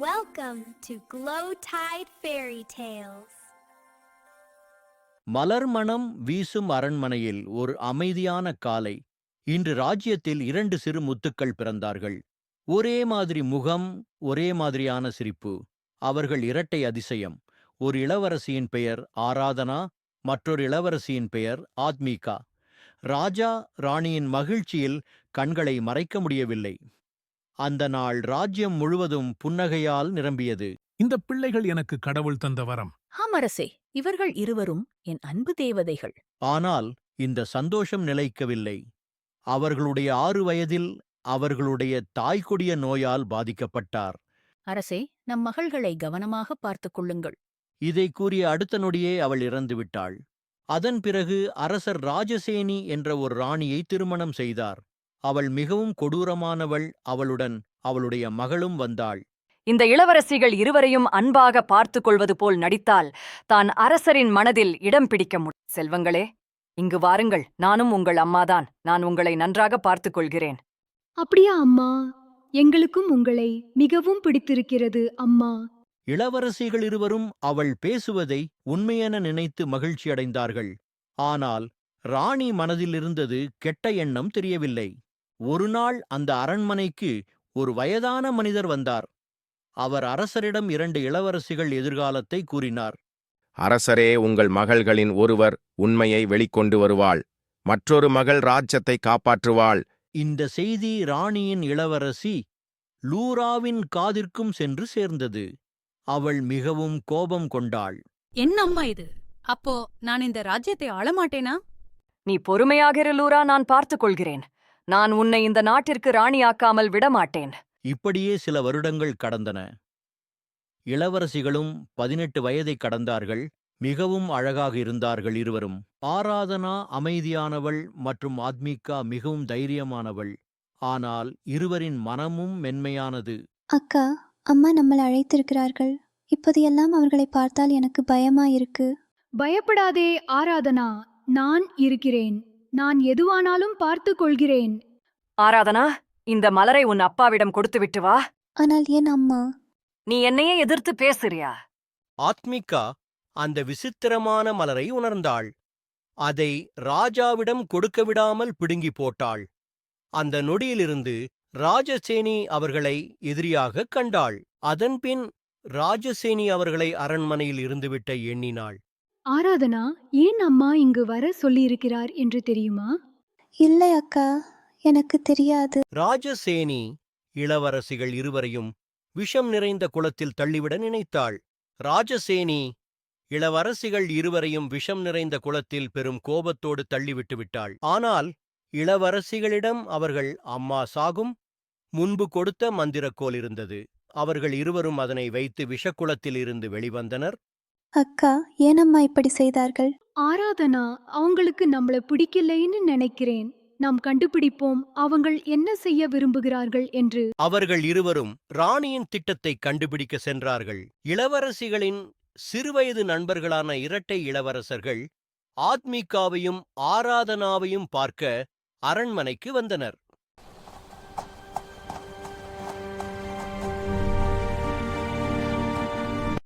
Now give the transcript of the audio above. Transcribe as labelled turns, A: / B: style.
A: Welcome to Glow Tide Fairy Tales.
B: மலர் மணம் வீசும் அரண்மனையில் ஒரு அமைதியான காலை. இன்று ராஜ்யத்தில் 2 சிறு முத்துக்கள் பிறந்தார்கள். ஒரே மாதிரி முகம், ஒரே மாதிரியான சிரிப்பு. அவர்கள் இரட்டை அதிசயம். ஒரு இளவரசியின் பெயர் ஆராதனா, மற்றொரு இளவரசியின் பெயர் ஆத்மீகா. ராஜா ராணியின் மகிழ்ச்சியில் கண்களை மறைக்க முடியவில்லை. அந்த நாள் ராஜ்யம் முழுவதும் புன்னகையால் நிரம்பியது.
C: இந்த பிள்ளைகள் எனக்கு கடவுள் தந்த வரம்.
D: அரசே, இவர்கள் இருவரும் என் அன்பு தேவதைகள்.
B: ஆனால் இந்த சந்தோஷம் நிலைக்கவில்லை. அவர்களுடைய 6 வயதில் அவர்களுடைய தாய்க்கொடிய நோயால் பாதிக்கப்பட்டார்.
D: அரசே, நம் மகள்களை கவனமாக பார்த்துக் கொள்ளுங்கள்.
B: இதை கூறிய அடுத்த நொடியே அவள் இறந்துவிட்டாள். அதன் பிறகு அரசர் ராஜசேனி என்ற ஒரு ராணியை திருமணம் செய்தார். அவள் மிகவும் கொடூரமானவள். அவளுடன் அவளுடைய மகளும் வந்தாள்.
E: இந்த இளவரசிகள் இருவரையும் அன்பாக பார்த்துக் கொள்வது போல் நடித்தால் தான் அரசரின் மனதில் இடம் பிடிக்க முடியும். செல்வங்களே, இங்கு வாருங்கள். நானும் உங்கள் அம்மாதான். நான் உங்களை நன்றாக பார்த்துக் கொள்கிறேன்.
F: அப்படியா அம்மா? எங்களுக்கும் உங்களை மிகவும் பிடித்திருக்கிறது அம்மா.
B: இளவரசிகள் இருவரும் அவள் பேசுவதை உண்மையென நினைத்து மகிழ்ச்சியடைந்தார்கள். ஆனால் ராணி மனதில் இருந்தது கெட்ட எண்ணம் தெரியவில்லை. ஒரு நாள் அந்த அரண்மனைக்கு ஒரு வயதான மனிதர் வந்தார். அவர் அரசரிடம் 2 இளவரசிகள் எதிர்காலத்தை கூறினார்.
G: அரசரே, உங்கள் மகள்களின் ஒருவர் உண்மையை வெளிக்கொண்டு வருவாள், மற்றொரு மகள் ராஜ்யத்தை காப்பாற்றுவாள்.
B: இந்த செய்தி ராணியின் இளவரசி லூராவின் காதிற்கும் சென்று சேர்ந்தது. அவள் மிகவும் கோபம் கொண்டாள்.
H: என்ன அம்மா இது? அப்போ நான் இந்த ராஜ்யத்தை ஆளமாட்டேனா?
E: நீ பொறுமையாக இரு லூரா, நான் பார்த்துக் கொள்கிறேன். நான் உன்னை இந்த நாட்டிற்கு ராணியாக்காமல் விடமாட்டேன்.
B: இப்படியே சில வருடங்கள் கடந்தன. இளவரசிகளும் 18 வயதை கடந்தார்கள். மிகவும் அழகாக இருந்தார்கள் இருவரும். ஆராதனா அமைதியானவள் மற்றும் ஆத்மீகா மிகவும் தைரியமானவள். ஆனால் இருவரின் மனமும் மென்மையானது.
I: அக்கா, அம்மா நம்மளை அழைத்திருக்கிறார்கள். இப்போதையெல்லாம் அவர்களை பார்த்தால் எனக்கு பயமாயிருக்கு.
F: பயப்படாதே ஆராதனா, நான் இருக்கிறேன். நான் எதுவானாலும் பார்த்து கொள்கிறேன்.
E: ஆராதனா, இந்த மலரை உன் அப்பாவிடம் கொடுத்துவிட்டு வா.
I: ஆனால் ஏன் அம்மா?
E: நீ என்னையே எதிர்த்து பேசுறியா?
B: ஆத்மிகா அந்த விசித்திரமான மலரை உணர்ந்தாள். அதை ராஜாவிடம் கொடுக்க விடாமல் பிடுங்கி போட்டாள். அந்த நொடியிலிருந்து ராஜசேனி அவர்களை எதிரியாகக் கண்டாள். அதன்பின் ராஜசேனி அவர்களை அரண்மனையில் இருந்துவிட்ட எண்ணினாள்.
F: ஆராதனா, ஏன் அம்மா இங்கு வர சொல்லியிருக்கிறார் என்று தெரியுமா?
I: இல்லை அக்கா, எனக்கு தெரியாது.
B: ராஜசேனி இளவரசிகள் இருவரையும் விஷம் நிறைந்த குளத்தில் தள்ளிவிட நினைத்தாள். ராஜசேனி இளவரசிகள் இருவரையும் விஷம் நிறைந்த குளத்தில் பெரும் கோபத்தோடு தள்ளிவிட்டு விட்டாள். ஆனால் இளவரசிகளிடம் அவர்கள் அம்மா சாகும் முன்பு கொடுத்த மந்திரக்கோல் இருந்தது. அவர்கள் இருவரும் அதனை வைத்து விஷக்குளத்தில் இருந்து வெளிவந்தனர்.
I: அக்கா, ஏனம்மா இப்படி செய்தார்கள்?
F: ஆராதனா, அவங்களுக்கு நம்மள பிடிக்கலைன்னு நினைக்கிறேன். நாம் கண்டுபிடிப்போம் அவங்கள் என்ன செய்ய விரும்புகிறார்கள் என்று.
B: அவர்கள் இருவரும் ராணியின் திட்டத்தை கண்டுபிடிக்க சென்றார்கள். இளவரசிகளின் சிறுவயது நண்பர்களான இரட்டை இளவரசர்கள் ஆத்மீகாவையும் ஆராதனாவையும் பார்க்க அரண்மனைக்கு வந்தனர்.